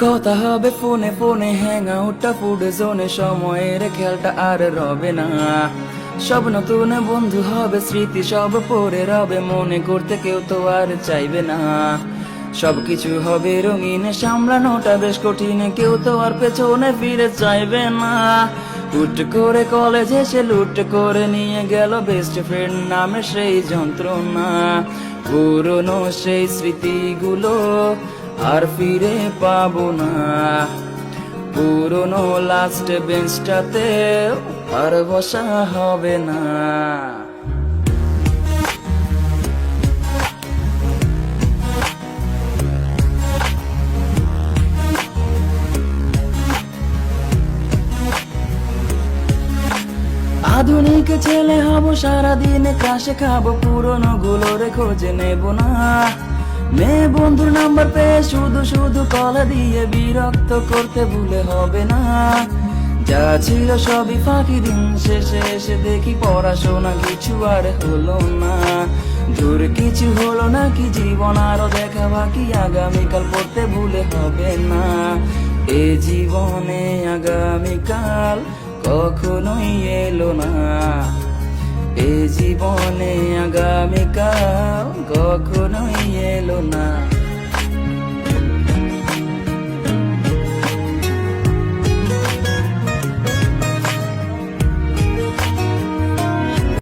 কথা হবে ফোনে ফোনে হ্যাং আউটটা ফুড জোনে, সময়ের খেয়ালটা আর রবে না। সব নতুন বন্ধু হবে, স্মৃতি সব পড়ে রবে, মনে করতে কেউ তো আর চাইবে না। সবকিছু হবে রঙিন, সামলানোটা বেশ কঠিন, কেউ তো আর পেছনে ফিরে চাইবে না। হুট করে কলেজে সে লুট করে নিয়ে গেল বেস্ট ফ্রেন্ড নামে সেই যন্ত্রণা। পুরনো সেই স্মৃতিগুলো আর ফিরে পাবো না। পুরনো লাস্ট বেঞ্চটাতে আর বসা হবে না। আধুনিক ছেলে হব, সারাদিন ক্রাশে খাবো, পুরনো গুলোরে খোঁজে নেব না। মেয়ে বন্ধুর নাম্বার পেয়ে শুধু শুধু কল দিয়ে বিরক্ত করতে ভুলে হবে না। যা ছিল সবই ফাঁকি, দিন শেষে এসে দেখি পড়াশোনা কিছু আর হলো না। দূর কিছু হলো না কি, জীবন আরো দেখা বাকি, আগামীকাল পড়তে ভুলে হবে না। এ জীবনে আগামীকাল কখনোই এলো না। এ জীবনে আগামীকাল কখনোই এলো না।